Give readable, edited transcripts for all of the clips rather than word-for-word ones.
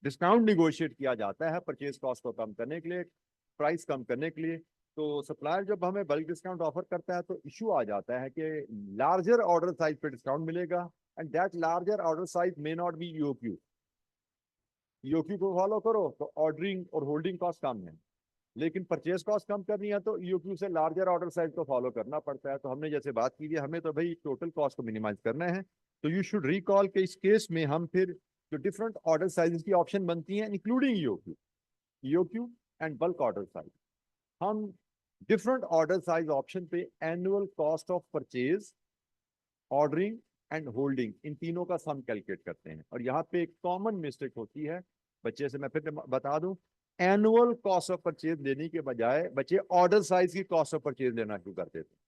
Discount negotiate किया जाता है परचेज कॉस्ट को कम करने के लिए, प्राइस कम करने के लिए। तो सप्लायर जब हमें बल्क डिस्काउंट ऑफर करता है तो इशू आ जाता है कि लार्जर ऑर्डर साइज पे डिस्काउंट मिलेगा, and that larger order size may not be EOQ. EOQ को फॉलो करो तो ऑर्डरिंग और होल्डिंग कॉस्ट कम है, लेकिन परचेज कॉस्ट कम करनी है तो ईओक्यू से लार्जर ऑर्डर साइज को फॉलो करना पड़ता है। तो हमने जैसे बात की है, हमें तो भाई टोटल कॉस्ट को मिनिमाइज करना है। तो यू शुड रिकॉल के इस केस में हम फिर जो डिफरेंट ऑर्डर साइज की ऑप्शन बनती हैं including EOQ, EOQ and bulk order size, हम डिफरेंट ऑर्डर साइज ऑप्शन पे annual cost of purchase, ordering and holding, इन तीनों का सम कैलकुलेट करते हैं। और यहाँ पे एक कॉमन मिस्टेक होती है बच्चे से मैं फिर बता दूं, एनुअल कॉस्ट ऑफ परचेज लेने के बजाय बच्चे ऑर्डर साइज की कॉस्ट ऑफ परचेज लेना शुरू कर देते हैं।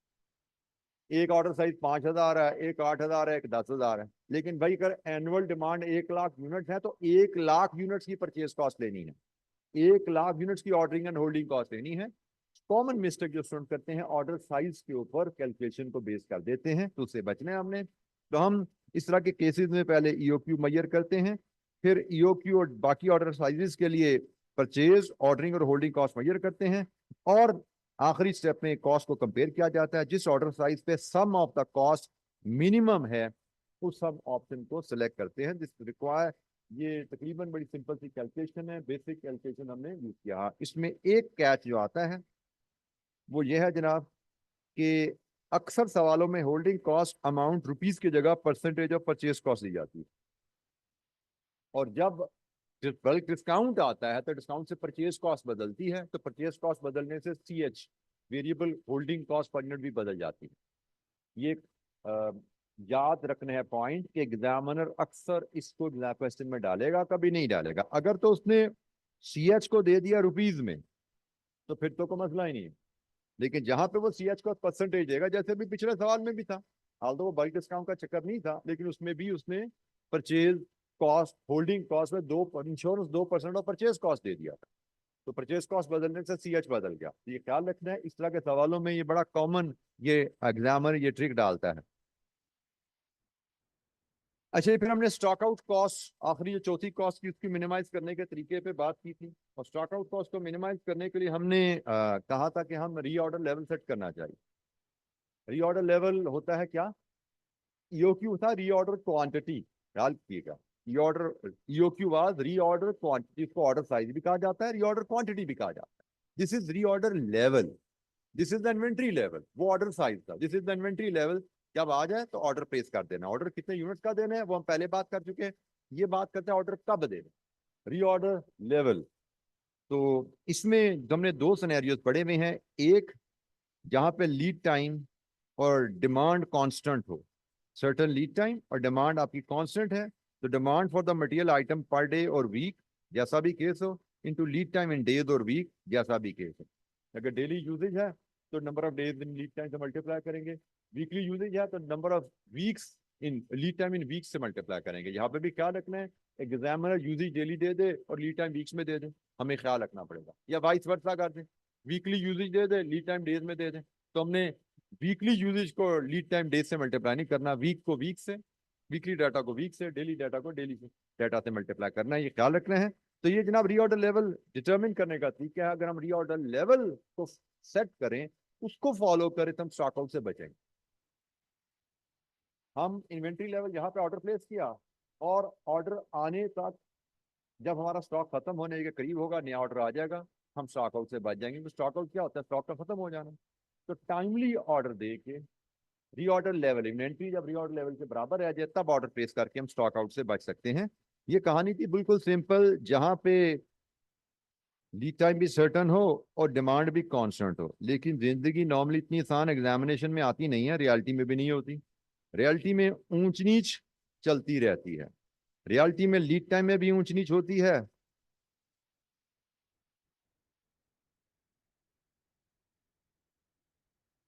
एक ऑर्डर साइज 5,000 है, एक 8,000 है, एक 10,000 है, लेकिन भाई अगर एनुअल डिमांड 1,00,000 यूनिट है तो 1,00,000 यूनिट्स की परचेज कॉस्ट लेनी है, 1,00,000 यूनिट्स की ऑर्डरिंग एंड होल्डिंग कॉस्ट लेनी है। कॉमन मिस्टेक जो स्टूडेंट करते हैं, ऑर्डर साइज के ऊपर कैलकुलेशन को बेस कर देते हैं, तो उससे बचना है हमने। तो हम इस तरह के केसेस में पहले ईओक्यू मेजर करते हैं, फिर ईओक्यू और बाकी ऑर्डर साइजेस के लिए परचेज, ऑर्डरिंग और होल्डिंग कॉस्ट मेजर करते हैं, और आखिरी स्टेप में कॉस्ट को कंपेयर किया जाता है। जिस ऑर्डर साइज पे सम ऑफ द कॉस्ट मिनिमम है उस सब ऑप्शन को सिलेक्ट करते हैं जिस रिक्वायर। ये तकरीबन बड़ी सिंपल सी कैलकुलेशन है, बेसिक कैलकुलेशन हमने यूज किया। इसमें एक कैच जो आता है वो ये है जनाब कि अक्सर सवालों में होल्डिंग कॉस्ट अमाउंट रुपीस की जगह परसेंटेज ऑफ परचेज कॉस्ट दी जाती है, और जब बल्क डिस्काउंट आता है तो डिस्काउंट से परचेज कॉस्ट बदलती है, तो परचेज कॉस्ट बदलने से CH, variable holding cost per unit भी बदल जाती है। ये याद रखना है पॉइंट कि एग्जामिनर अक्सर इसको क्वेश्चन में डालेगा, कभी नहीं डालेगा। अगर तो उसने सीएच को दे दिया रुपीज में तो फिर तो कोई मसला ही नहीं है, लेकिन जहां पे वो सीएच को परसेंटेज देगा, जैसे भी पिछले सवाल में भी था, हाल तो वो बल्क डिस्काउंट का चक्कर नहीं था, लेकिन उसमें भी उसने परचेज कॉस्ट, होल्डिंग कॉस्ट में 2% और परचेज कॉस्ट दे दिया था, तो परचेज कॉस्ट बदलने से सीएच बदल गया। तो ये ख्याल रखना है, इस तरह के सवालों में ये बड़ा कॉमन ये एग्जामर ये ट्रिक डालता है। अच्छा, फिर हमने स्टॉक आउट कॉस्ट, आखिरी जो चौथी कॉस्ट की, उसकी मिनिमाइज करने के तरीके पे बात की थी। और स्टॉक आउट कॉस्ट को मिनिमाइज करने के लिए हमने कहा था कि हम रीऑर्डर लेवल सेट करना चाहिए। रीऑर्डर लेवल होता है क्या? ईओक्यू था रीऑर्डर क्वांटिटी, ख्याल कीजिएगा। Reorder EOQ was reorder quantity, इसको ऑर्डर साइज भी कहा जाता है, रीऑर्डर क्वांटिटी भी कहा जाता है। This is reorder level, this is the inventory level, वो ऑर्डर साइज था, this is the inventory level. जब आ जाए तो ऑर्डर प्लेस कर देना। ऑर्डर कितने यूनिट्स का देना है वो हम पहले बात कर चुके हैं, ये बात करते हैं ऑर्डर कब देना, रीऑर्डर लेवल। तो इसमें हमने दो सिनेरियोस पढ़े हुए हैं, एक जहां पे लीड टाइम और डिमांड कांस्टेंट हो, सर्टेन लीड टाइम और डिमांड आपकी कांस्टेंट है, तो demand for the material item per day और वीक जैसा भी केस हो, into lead time in days और वीक जैसा भी केस हो। अगर डेली यूजेज है तो number of days in lead time से मल्टीप्लाई करेंगे, वीकली यूजेज है तो number of weeks in lead time in weeks से मल्टीप्लाई करेंगे। यहाँ पे भी क्या रखना है, एग्जामिनर यूजेज डेली दे दे और लीड टाइम वीक्स में दे दे, हमें ख्याल रखना पड़ेगा, या वाइस वर्सा कर दे, वीकली यूजेज दे दे लीड टाइम डेज में दे दे। तो हमने वीकली यूजेज को लीड टाइम डेज से मल्टीप्लाई नहीं करना, वीक को वीक से, वीकली डाटा को वीक से, डेली डाटा को डेली से डाटा से मल्टीप्लाई करना है, ये ख्याल रखना है। तो ये जनाब रीऑर्डर लेवल डिटरमिन करने का तरीका है। अगर हम रीऑर्डर लेवल को सेट करें, उसको फॉलो करें तो हम स्टॉकआउट से बचेंगे। हम इन्वेंट्री लेवल यहाँ पे ऑर्डर प्लेस किया और ऑर्डर आने तक जब हमारा स्टॉक खत्म होने के करीब होगा, नया ऑर्डर आ जाएगा, हम स्टॉकआउट से बच जाएंगे। तो स्टॉकआउट क्या होता है? स्टॉक का खत्म हो जाना। तो टाइमली ऑर्डर दे के रीऑर्डर लेवल, इन्वेंट्री जब रीऑर्डर लेवल के बराबर रह जाए तब ऑर्डर प्लेस करके हम स्टॉक आउट से बच सकते हैं। ये कहानी थी बिल्कुल सिंपल, जहां पे लीड टाइम भी सर्टन हो और डिमांड भी कांस्टेंट हो। लेकिन जिंदगी नॉर्मली इतनी आसान एग्जामिनेशन में आती नहीं है, रियलिटी में भी नहीं होती। रियलिटी में ऊंच नीच चलती रहती है, रियलिटी में लीड टाइम में भी ऊंच नीच होती है,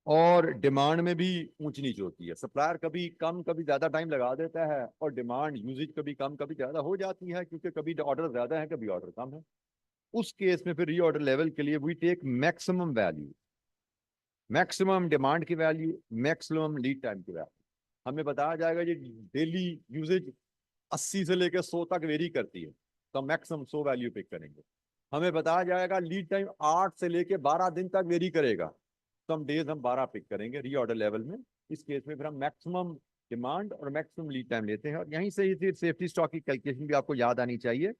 और डिमांड में भी ऊंच नीच होती है। सप्लायर कभी कम कभी ज्यादा टाइम लगा देता है, और डिमांड यूजेज कभी कम कभी ज्यादा हो जाती है, क्योंकि कभी ऑर्डर ज्यादा है कभी ऑर्डर कम है। उस केस में फिर रीऑर्डर लेवल के लिए we take maximum value, maximum demand की वैल्यू, मैक्सिमम लीड टाइम की वैल्यू। हमें बताया जाएगा जी डेली यूजेज 80 से लेकर 100 तक वेरी करती है, तो मैक्सिमम 100 वैल्यू पिक करेंगे। हमें बताया जाएगा लीड टाइम 8 से लेके 12 दिन तक वेरी करेगा, तो हम डेज हम 12 पिक करेंगे रीऑर्डर लेवल में। इस केस में फिर हम मैक्सिमम डिमांड और मैक्सिमम लीड टाइम लेते हैं। और यहीं से ही फिर सेफ्टी स्टॉक की कैलकुलेशन भी आपको याद आनी चाहिए।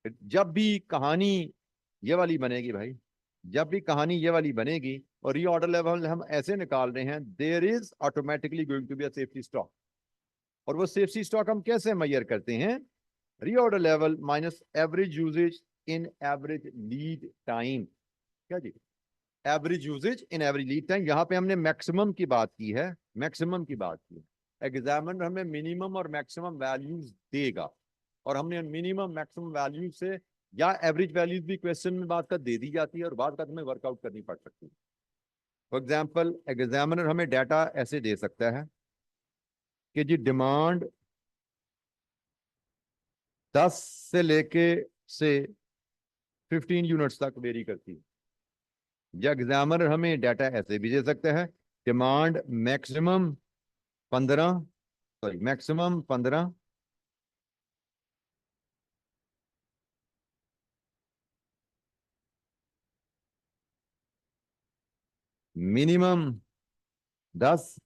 जब भी कहानी ये वाली बनेगी भाई, जब भी कहानी ये वाली बनेगी और रीऑर्डर लेवल हम ऐसे निकाल रहे हैं, there is automatically going to be a safety stock. और वो सेफ्टी स्टॉक हम कैसे मेजर करते हैं? Reorder level minus average usage in average lead time. क्या जी? Average usage in average lead time. यहां पे हमने मैक्सिमम की बात की है, मैक्सिमम की बात की है। एग्जामिनर हमें मिनिमम और मैक्सिमम वैल्यूज देगा, और हमने मिनिमम मैक्सिमम वैल्यू से या एवरेज वैल्यूज भी क्वेश्चन में बात का दे दी जाती है, और बात का हमें वर्कआउट करनी पड़ सकती है। फॉर एग्जाम्पल एग्जामिनर हमें डाटा ऐसे दे सकता है कि जी डिमांड 10 से लेके से 15 यूनिट्स तक वेरी करती है। या एग्जामिनर हमें डाटा ऐसे भी दे सकता है, demand maximum 15, sorry maximum 15, minimum 10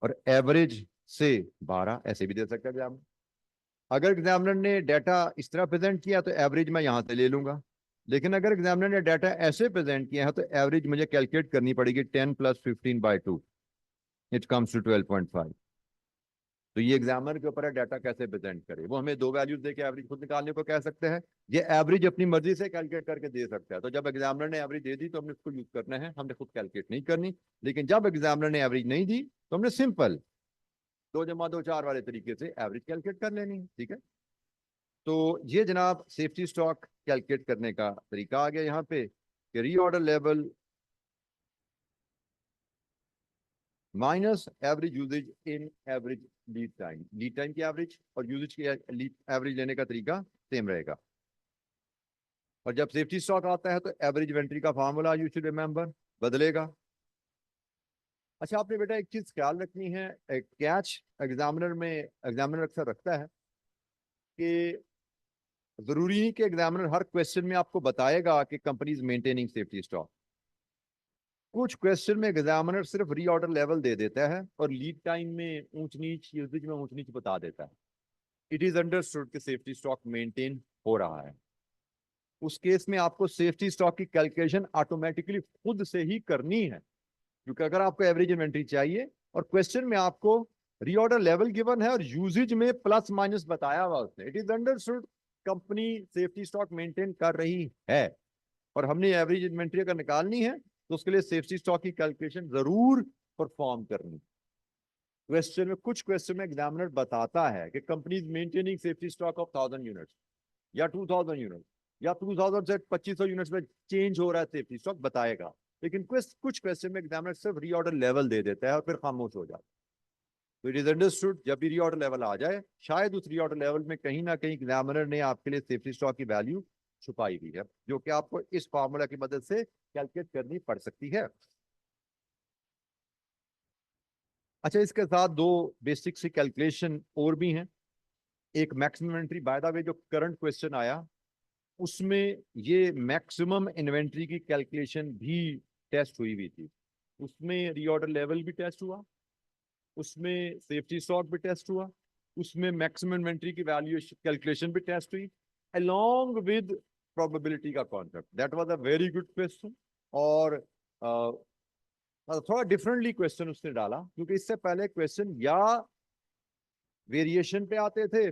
और एवरेज से 12, ऐसे भी दे सकता है एग्जामिनर। अगर एग्जामिनर ने डाटा इस तरह प्रेजेंट किया तो एवरेज मैं यहां से ले लूंगा, लेकिन अगर एग्जामिनर ने डाटा ऐसे प्रेजेंट किया है तो एवरेज मुझे कैलकुलेट करनी पड़ेगी 10 + 15/2, इट कम्स टू 12.5। तो ये एग्जामिनर के ऊपर है डाटा कैसे प्रेजेंट करे। वो हमें दो वैल्यूज देके एवरेज खुद निकालने को कह सकते हैं, ये एवरेज अपनी मर्जी से कैलकुलेट करके दे सकता है। तो जब एग्जामिनर ने एवरेज दे दी तो हमने उसको यूज करना है, हमने खुद कैलकुलेट नहीं करनी। लेकिन जब एग्जामिनर ने एवरेज नहीं दी तो हमने सिंपल 2 + 2 = 4 वाले तरीके से एवरेज कैलकुलेट कर लेनी, ठीक है। तो ये जनाब सेफ्टी स्टॉक कैलकुलेट करने का तरीका आ गया यहाँ पे कि reorder level minus average usage in average lead time. Lead time की एवरेज और यूजेज की एवरेज लेने का तरीका सेम रहेगा। और जब सेफ्टी स्टॉक आता है तो एवरेज इन्वेंट्री का फार्मूला यू शुड रिमेंबर बदलेगा। अच्छा आपने बेटा एक चीज ख्याल रखनी है, एक कैच एग्जामिनर में एग्जामिनर अक्सर रखता है कि जरूरी नहीं कि एग्जामिनर हर क्वेश्चन में आपको बताएगा कि company is maintaining safety stock. कुछ क्वेश्चन में एग्जामिनर सिर्फ रीऑर्डर लेवल दे देता है और लीड टाइम में ऊंच नीच यूसेज में ऊंच नीच बता देता है। इट इज अंडरस्टूड कि सेफ्टी स्टॉक मेंटेन हो रहा है। उस केस में आपको सेफ्टी स्टॉक की कैलकुलेशन ऑटोमेटिकली खुद से ही करनी है, क्योंकि अगर आपको एवरेज इन्वेंट्री चाहिए और क्वेश्चन में आपको रीऑर्डर लेवल गिवन है और यूजेज में प्लस माइनस बताया हुआ उसने, it is understood company safety stock maintain कर रही है और हमने एवरेज इन्वेंट्री अगर निकालनी है तो उसके लिए सेफ्टी स्टॉक की कैलकुलेशन जरूर परफॉर्म करनी। क्वेश्चन में कुछ क्वेश्चन में एग्जामिनर बताता है कि company is maintaining safety stock of 1000 units या 2000 यूनिट्स या 2000 से 2500 यूनिट्स में चेंज हो रहा है सेफ्टी स्टॉक बताएगा। लेकिन कुछ क्वेश्चन में एग्जामिनर सिर्फ रीऑर्डर लेवल दे देता है और फिर खामोश हो जाता है। तो इट इज अंडरस्टूड जब भी रीऑर्डर लेवल आ जाए, शायद उस रीऑर्डर लेवल में कहीं ना कहीं एग्जामिनर ने आपके लिए सेफ्टी स्टॉक की वैल्यू छुपाई हुई है, जो कि आपको इस फार्मूला की मदद से कैलकुलेट करनी पड़ सकती है। अच्छा इसके साथ दो बेसिक सी कैलकुलेशन और भी हैं। एक maximum inventory, by the way जो करंट क्वेश्चन आया उसमें ये मैक्सिमम इन्वेंट्री की कैलकुलेशन भी टेस्ट हुई थी। उसमें रीऑर्डर लेवल भी टेस्ट हुआ, उसमें सेफ्टी स्टॉक भी टेस्ट हुआ, उसमें मैक्सिमम इन्वेंट्री की वैल्यूएशन कैलकुलेशन भी टेस्ट हुई, अलोंग विद प्रोबेबिलिटी का concept. That was a very good question. और थोड़ा डिफरेंटली क्वेश्चन उसने डाला, क्योंकि इससे पहले क्वेश्चन या वेरिएशन पे आते थे,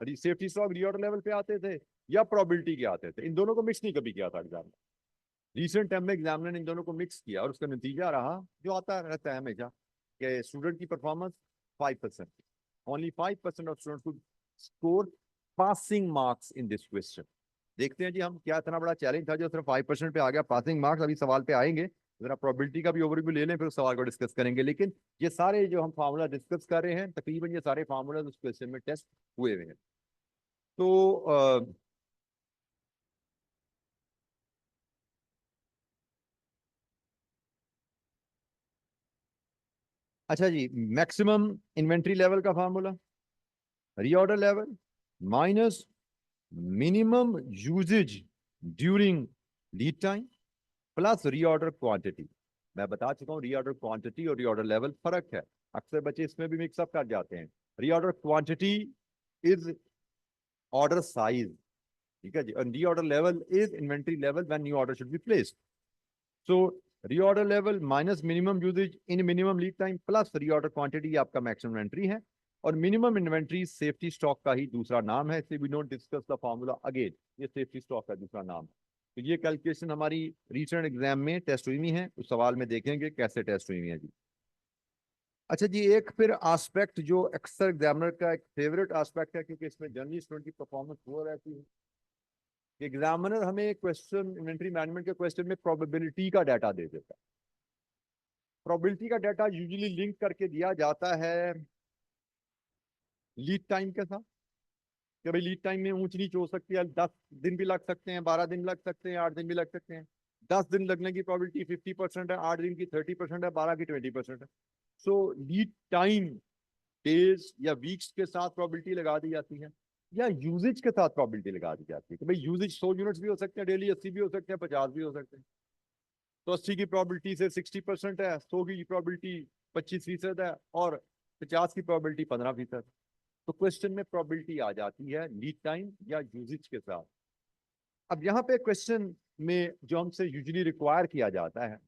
सेफ्टी स्टॉक रीऑर्डर लेवल पे आते थे, या प्रोबेबिलिटी के आते थे। इन दोनों को मिक्स नहीं कभी किया था एग्जाम में। रिसेंट टाइम में एग्जामिनर ने इन दोनों को मिक्स किया और उसका नतीजा रहा जो आता रहता है हमेशा कि स्टूडेंट की performance 5%, only 5% of student could score passing marks in this question. देखते हैं जी हम क्या इतना बड़ा चैलेंज था जो सिर्फ 5% पे आ गया पासिंग मार्क्स। अभी सवाल पे आएंगे, जरा प्रोबेबिलिटी का भी ओवरव्यू ले लें फिर उस सवाल को डिस्कस करेंगे। लेकिन ये सारे जो हम फार्मूला डिस्कस कर रहे हैं तकरीबन ये सारे फार्मूला उस क्वेश्चन में टेस्ट हुए हुए हैं। तो अच्छा जी, मैक्सिमम इन्वेंट्री लेवल का formula reorder level minus minimum usage during lead time plus reorder quantity. मैं बता चुका हूं रीऑर्डर क्वांटिटी और रीऑर्डर लेवल फर्क है, अक्सर बच्चे इसमें भी मिक्सअप कर जाते हैं। Reorder quantity is order size, ठीक है जी, और reorder level is inventory level when new order should be placed. So reorder level minus minimum usage in minimum lead time plus reorder quantity आपका मैक्सिमम इन्वेंट्री है, और minimum inventory safety stock का ही दूसरा नाम है, इसलिए we don't discuss the formula again, ये safety stock का दूसरा नाम है। तो ये कैलकुलेशन हमारी रिसेंट एग्जाम में टेस्ट हुई हुई है, उस सवाल में देखेंगे कैसे टेस्ट हुई हुई है जी। अच्छा जी, एक फिर एस्पेक्ट जो अक्सर एग्जामिनर का एक फेवरेट एस्पेक्ट है, क्योंकि इसमें जनरली स्टूडेंट की परफॉर्मेंस वो रहती है, एग्जामिनर हमें क्वेश्चन इन्वेंट्री मैनेजमेंट के क्वेश्चन में प्रोबेबिलिटी का डाटा दे देता है। प्रोबेबिलिटी का डाटा यूजुअली लिंक करके दिया जाता है लीड टाइम के साथ, कि भाई लीड टाइम में ऊंच नीच हो सकती है, 10 दिन भी लग सकते हैं, 12 दिन लग सकते हैं, 8 दिन भी लग सकते हैं। 10 दिन लगने की प्रोबेबिलिटी 50% है, 8 दिन की 30% है, 12 की 20% है। सो लीड टाइम डेज या वीक्स के साथ प्रोबेबिलिटी लगा दी जाती है, या यूजेज के साथ प्रोबेबिलिटी लगा दी जाती है कि भाई यूजेज 100 यूनिट्स भी हो सकते हैं डेली, 80 भी हो सकते हैं, 50 भी हो सकते हैं। तो 80 की प्रोबेबिलिटी से 60% है, 100 की प्रोबेबिलिटी 25% है, और 50 की प्रोबेबिलिटी 15%। तो क्वेश्चन में प्रोबेबिलिटी आ जाती है लीड टाइम या यूजेज के साथ। अब यहाँ पे क्वेश्चन में जो हमसे यूजुअली रिक्वायर किया जाता है,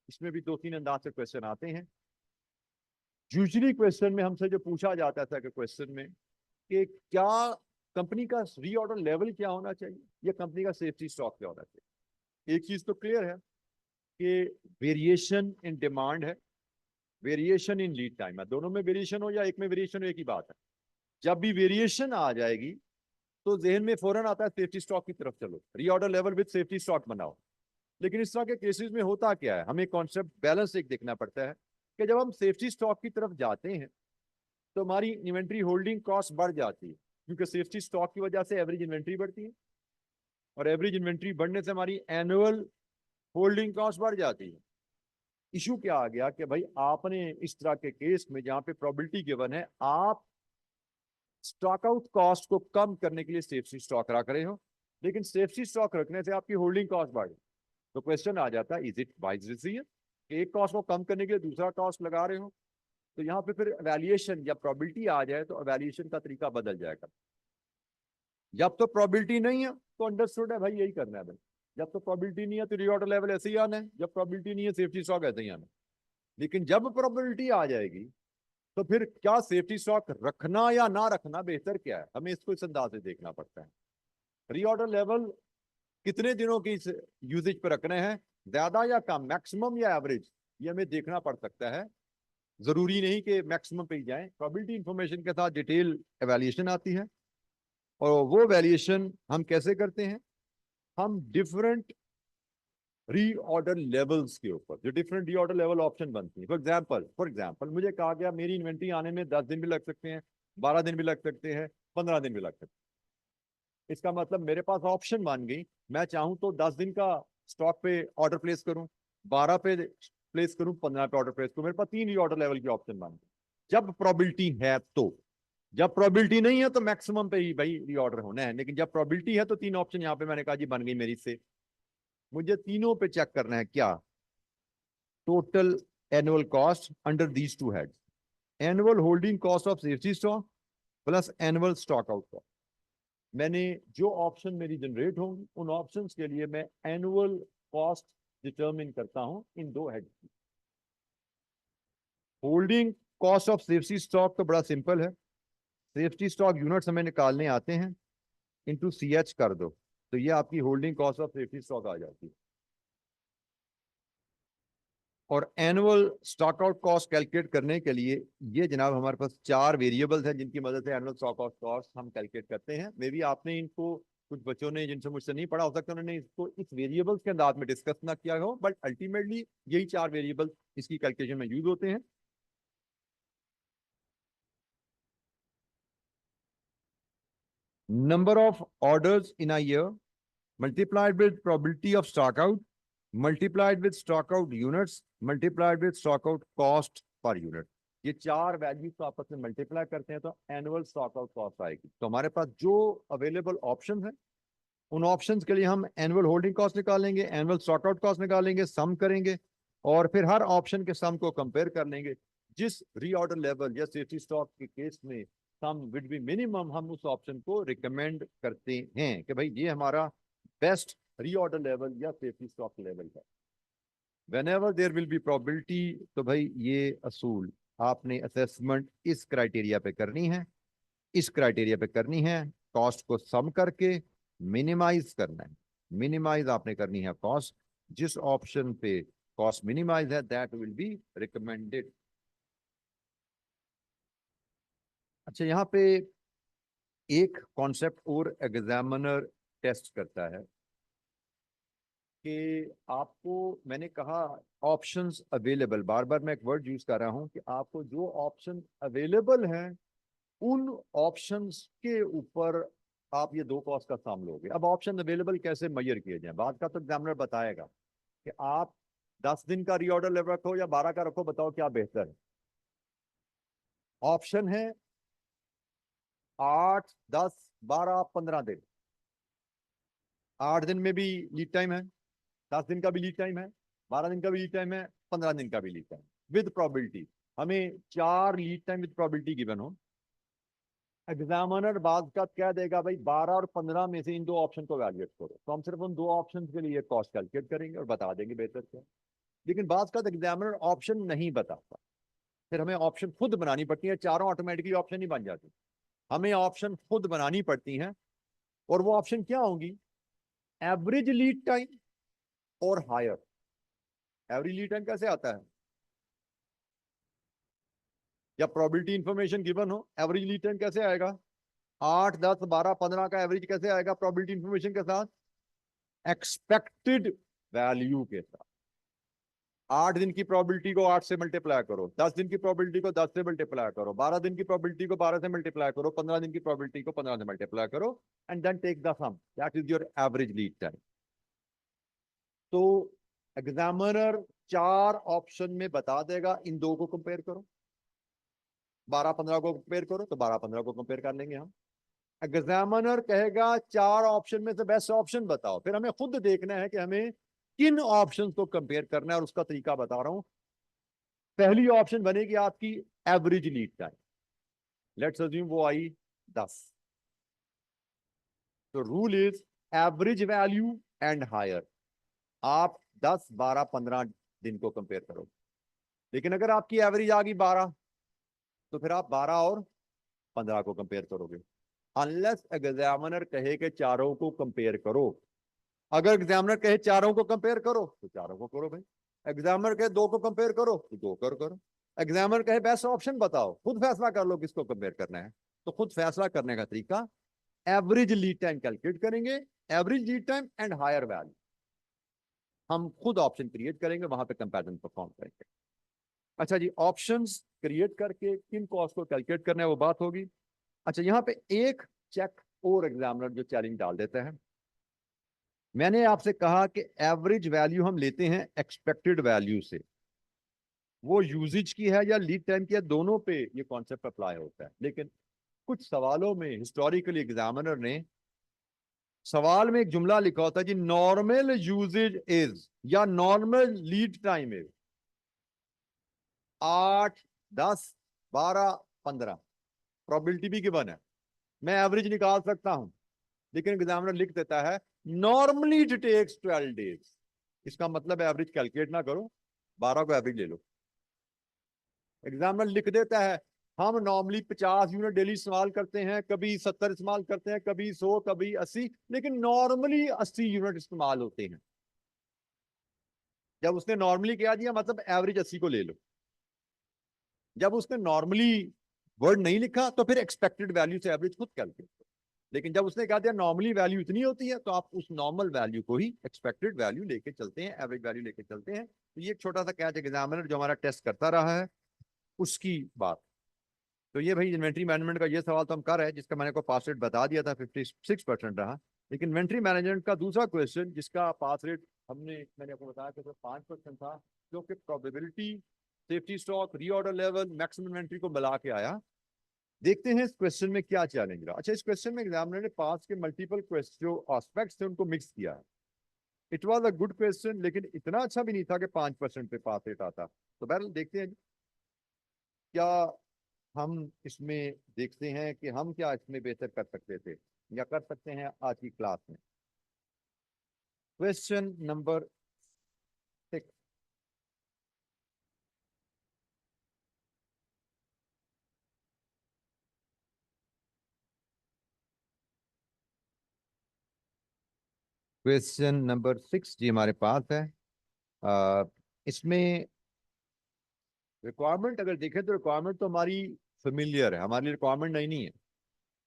इसमें भी 2-3 अंदाज से क्वेश्चन आते हैं। यूजुअली क्वेश्चन में हमसे जो पूछा जाता था कि क्वेश्चन में कि क्या कंपनी का रीऑर्डर लेवल क्या होना चाहिए, या कंपनी का सेफ्टी स्टॉक क्या होना चाहिए। एक चीज तो क्लियर है कि वेरिएशन इन डिमांड है, वेरिएशन इन लीड टाइम है, दोनों में वेरिएशन हो या एक में वेरिएशन हो एक ही बात है। जब भी वेरिएशन आ जाएगी तो जेहन में फौरन आता है सेफ्टी स्टॉक की तरफ चलो, reorder level with safety stock बनाओ। लेकिन इस तरह के केसेस में होता क्या है, हमें कॉन्सेप्ट बैलेंस एक देखना पड़ता है कि जब हम सेफ्टी स्टॉक की तरफ जाते हैं तो हमारी इन्वेंट्री होल्डिंग कॉस्ट बढ़ जाती है, क्योंकि सेफ्टी स्टॉक की वजह से एवरेज इन्वेंट्री बढ़ती है, और एवरेज इन्वेंट्री बढ़ने से हमारी एनुअल होल्डिंग कॉस्ट बढ़ जाती है। इशू क्या आ गया कि भाई आपने इस तरह के केस में जहां पे प्रोबेबिलिटी गिवन है, आप स्टॉक आउट कॉस्ट को कम करने के लिए सेफ्टी स्टॉक रख रहे हो, लेकिन सेफ्टी स्टॉक रखने से आपकी होल्डिंग कॉस्ट बढ़, तो क्वेश्चन आ जाता है इज इट वाइज डिसीजन, एक कॉस्ट को कम करने के लिए दूसरा कॉस्ट लगा रहे हो। तो यहाँ पे फिर वैल्यूएशन या प्रोबेबिलिटी आ जाए तो वैल्यूएशन का तरीका बदल जाएगा। जब तो प्रोबेबिलिटी नहीं है तो अंडरस्टूड है भाई यही करना है भाई, जब तो प्रोबेबिलिटी नहीं है तो रीऑर्डर लेवल ऐसे ही आना है, जब प्रोबेबिलिटी नहीं है सेफ्टी स्टॉक ऐसे ही आना है। लेकिन जब प्रोबेबिलिटी आ जाएगी तो फिर क्या सेफ्टी स्टॉक रखना या ना रखना बेहतर क्या है, हमें इसको इस अंदाज से देखना पड़ता है। रीऑर्डर लेवल कितने दिनों की यूजेज पर रखने हैं, ज्यादा या कम, मैक्सिमम या एवरेज, ये हमें देखना पड़ सकता है। जरूरी नहीं कि मैक्सिमम पे ही जाए, प्रोबेबिलिटी इंफॉर्मेशन के साथ डिटेल एवेल्यूएशन आती है, और वो वैल्यूएशन हम कैसे करते हैं, हम डिफरेंट रीऑर्डर लेवल्स के ऊपर जो डिफरेंट रीऑर्डर लेवल ऑप्शन बनती है। फॉर एग्जाम्पल मुझे कहा गया मेरी इन्वेंट्री आने में 10 दिन भी लग सकते हैं, 12 दिन भी लग सकते हैं, 15 दिन भी लग सकते हैं। इसका मतलब मेरे पास ऑप्शन मान गई, मैं चाहूं तो 10 दिन का स्टॉक पे ऑर्डर प्लेस करूं, 12 पे प्लेस करूं, 15 पे ऑर्डर प्लेस करूं, मेरे पास 3 रीऑर्डर लेवल की ऑप्शन मान गई जब प्रोबेबिलिटी है। तो जब प्रोबेबिलिटी नहीं है तो मैक्सिमम पे ही भाई रीऑर्डर होना है, लेकिन जब प्रोबेबिलिटी है तो 3 ऑप्शन यहाँ पे मैंने कहा जी बन गई मेरी से। मुझे तीनों पे चेक करना है क्या, total annual cost under these two heads, annual holding cost of safety stock plus annual stock out cost. मैंने जो ऑप्शन मेरी जनरेट होंगी उन ऑप्शंस के लिए मैं एनुअल कॉस्ट डिटरमिन करता हूं इन 2 हेड की। Holding cost of safety stock तो बड़ा सिंपल है, सेफ्टी स्टॉक यूनिट्स हमें निकालने आते हैं, इंटू CH कर दो, तो ये आपकी holding cost of safety stock आ जाती है। और annual stock out cost calculate करने के लिए ये जनाब हमारे पास 4 वेरिएबल्स हैं जिनकी मदद से एनुअल स्टॉक आउट कॉस्ट हम कैलकुलेट करते हैं। मे बी आपने इनको, कुछ बच्चों ने जिनसे मुझसे नहीं पढ़ा, हो सकता है उन्होंने इसको इस वेरिएबल्स के अंदाज में डिस्कस ना किया हो, बट अल्टीमेटली यही 4 वेरिएबल्स इसकी कैलकुलेशन में यूज होते हैं। Number of orders in a year multiplied with probability of stock out multiplied with stock out units multiplied with stock out cost per unit। ये चार वैल्यूज को आपस में मल्टीप्लाई करते हैं तो एनुअल स्टॉक आउट कॉस्ट आएगी। तो हमारे पास जो अवेलेबल ऑप्शन है उन ऑप्शंस के लिए हम एनुअल होल्डिंग कॉस्ट निकालेंगे, एनुअल स्टॉक आउट कॉस्ट निकालेंगे, सम करेंगे और फिर हर ऑप्शन के सम को कंपेयर कर लेंगे। जिस रीऑर्डर लेवल या सेफ्टी स्टॉक के केस में सम विड बी मिनिमम, हम उस ऑप्शन को रिकमेंड करते हैं कि भाई ये हमारा बेस्ट रीऑर्डर लेवल या सेफ्टी स्टॉक लेवल है। whenever there will be probability, तो भाई ये असूल आपने असेसमेंट इस क्राइटेरिया पे करनी है, इस क्राइटेरिया पे करनी है, कॉस्ट को सम करके मिनिमाइज करना है। मिनिमाइज आपने करनी है कॉस्ट, जिस ऑप्शन पे कॉस्ट मिनिमाइज है दैट विल बी रिकमेंडेड। अच्छा, यहाँ पे एक कॉन्सेप्ट और एग्जामिनर टेस्ट करता है कि आपको, मैंने कहा ऑप्शंस अवेलेबल, बार बार मैं एक वर्ड यूज कर रहा हूं कि आपको जो ऑप्शन अवेलेबल हैं उन ऑप्शंस के ऊपर आप ये दो कॉस्ट का सम लोगे। अब ऑप्शन अवेलेबल कैसे मेजर किए जाए, बात का तो एग्जामिनर बताएगा कि आप 10 दिन का रीऑर्डर लेवल रखो या 12 का रखो, बताओ क्या बेहतर है। ऑप्शन है 8, 10, 12, 15 दिन। 8 दिन में भी लीड टाइम है, 10 दिन का भी लीड टाइम है, 12 दिन का भी लीड टाइम है, 15 दिन का भी लीड टाइम विद प्रोबेबिलिटी। हमें 4 lead time with probability given हो। एग्जामिनर बाद का क्या देगा, भाई 12 और 15 में से इन दो ऑप्शन को वैल्यूएट करो, तो हम सिर्फ उन दो ऑप्शन के लिए कॉस्ट कैलकुलेट करेंगे और बता देंगे बेहतर क्या। लेकिन बाद का एग्जामिनर ऑप्शन नहीं बताता, फिर हमें ऑप्शन खुद बनानी पड़ती है। चारों ऑटोमेटिकली ऑप्शन ही बन जाती, हमें ऑप्शन खुद बनानी पड़ती हैं। और वो ऑप्शन क्या होंगी, एवरेज लीड टाइम और हायर। एवरेज लीड टाइम कैसे आता है, या प्रोबेबिलिटी इंफॉर्मेशन गिवन हो, एवरेज लीड टाइम कैसे आएगा, 8, 10, 12, 15 का एवरेज कैसे आएगा प्रोबेबिलिटी इंफॉर्मेशन के साथ, एक्सपेक्टेड वैल्यू के साथ। 8 दिन की प्रोबेबिलिटी को 8 से मल्टीप्लाई करो, 10 दिन की प्रोबेबिलिटी को 10 से मल्टीप्लाई करो, 12 दिन की प्रोबेबिलिटी को 12 से मल्टीप्लाई करो, 15 दिन की प्रोबेबिलिटी को 15 से मल्टीप्लाई करो, and then take the sum, that is your average lead time. तो एग्जामिनर 4 ऑप्शन में बता देगा, इन दो को कंपेयर करो, 12, 15 को कंपेयर करो, तो 12, 15 को कंपेयर कर लेंगे हम। एग्जामिनर कहेगा 4 ऑप्शन में से बेस्ट ऑप्शन बताओ, फिर हमें खुद देखना है कि हमें किन ऑप्शंस को कंपेयर करना है, और उसका तरीका बता रहा हूं। पहली ऑप्शन बनेगी आपकी average lead time, let's assume वो आई 10। तो rule is average value and higher. आप 10, 12, 15 दिन को कंपेयर करो। लेकिन अगर आपकी एवरेज आ गई 12, तो फिर आप 12 और 15 को कंपेयर करोगे, अनलेस एग्जामिनर कहे कि चारों को कंपेयर करो। अगर एग्जामिनर कहे चारों को कंपेयर करो तो चारों को करो भाई, एग्जामिनर कहे दो को कंपेयर करो तो दो करो, एग्जामिनर कहे बेस्ट ऑप्शन बताओ, खुद फैसला कर लो किसको कंपेयर करना है। तो खुद फैसला करने का तरीका, एवरेज लीड टाइम कैलकुलेट करेंगे, average lead time and higher value, हम खुद ऑप्शन क्रिएट करेंगे, वहां पे कंपैरिजन परफॉर्म करेंगे। अच्छा जी, ऑप्शंस क्रिएट करके किन कॉस्ट को कैलकुलेट करना है वो बात होगी। अच्छा, यहाँ पे एक चेक और एग्जामिनर जो चैलेंज डाल देता है, मैंने आपसे कहा कि एवरेज वैल्यू हम लेते हैं एक्सपेक्टेड वैल्यू से, वो यूजेज की है या लीड टाइम की है, दोनों पे ये कॉन्सेप्ट अप्लाई होता है। लेकिन कुछ सवालों में हिस्टोरिकली एग्जामिनर ने सवाल में एक जुमला लिखा होता है जी, नॉर्मल यूजेज इज या normal lead time is 8, 10, 12, 15। Probability भी गिवन है, मैं एवरेज निकाल सकता हूं, लेकिन एग्जामिनर लिख देता है नॉर्मली इट टेक्स 12 डेज। इसका मतलब एवरेज कैलकुलेट ना करो, 12 को एवरेज ले लो। एग्जामिनर लिख देता है हम नॉर्मली 50 यूनिट डेली इस्तेमाल करते हैं, कभी 70 इस्तेमाल करते हैं, कभी 100, कभी 80, लेकिन नॉर्मली 80 यूनिट इस्तेमाल होते हैं। जब उसने नॉर्मली कह दिया मतलब एवरेज 80 को ले लो। जब उसने नॉर्मली वर्ड नहीं लिखा तो फिर एक्सपेक्टेड वैल्यू से एवरेज खुद कैलकुलेट करो। लेकिन जब उसने कहा दिया नॉर्मली वैल्यू इतनी होती है, तो आप उस नॉर्मल वैल्यू को ही एक्सपेक्टेड वैल्यू लेके चलते हैं, एवरेज वैल्यू लेके चलते हैं। तो ये एक छोटा सा कैच एग्जामिनर जो हमारा टेस्ट करता रहा है उसकी बात। तो ये भाई इन्वेंट्री मैनेजमेंट का ये सवाल तो हम कर रहे हैं, जिसका मैंने को पास रेट बता दिया था 56% रहा। लेकिन इन्वेंट्री मैनेजमेंट का दूसरा क्वेश्चन जिसका पास रेट मैंने आपको बताया कि 5% था, जो कि probability safety stock, reorder level, maximum inventory को मिला के आया। देखते हैं इस क्वेश्चन में क्या चैलेंज रहा। अच्छा, इस क्वेश्चन में एग्जामिनर ने पास के मल्टीपल क्वेश्चन जो एस्पेक्ट्स थे उनको मिक्स किया है। It was a good question, लेकिन इतना अच्छा भी नहीं था कि 5% पे पास रेट आता। तो बहरहाल देखते हैं क्या हम इसमें, देखते हैं कि हम क्या इसमें बेहतर कर सकते थे या कर सकते हैं आज की क्लास में। Question number 6। क्वेश्चन नंबर 6 जी हमारे पास है। इसमें रिक्वायरमेंट अगर देखें तो रिक्वायरमेंट तो हमारी फेमिलियर है, हमारी रिक्वायरमेंट नहीं है।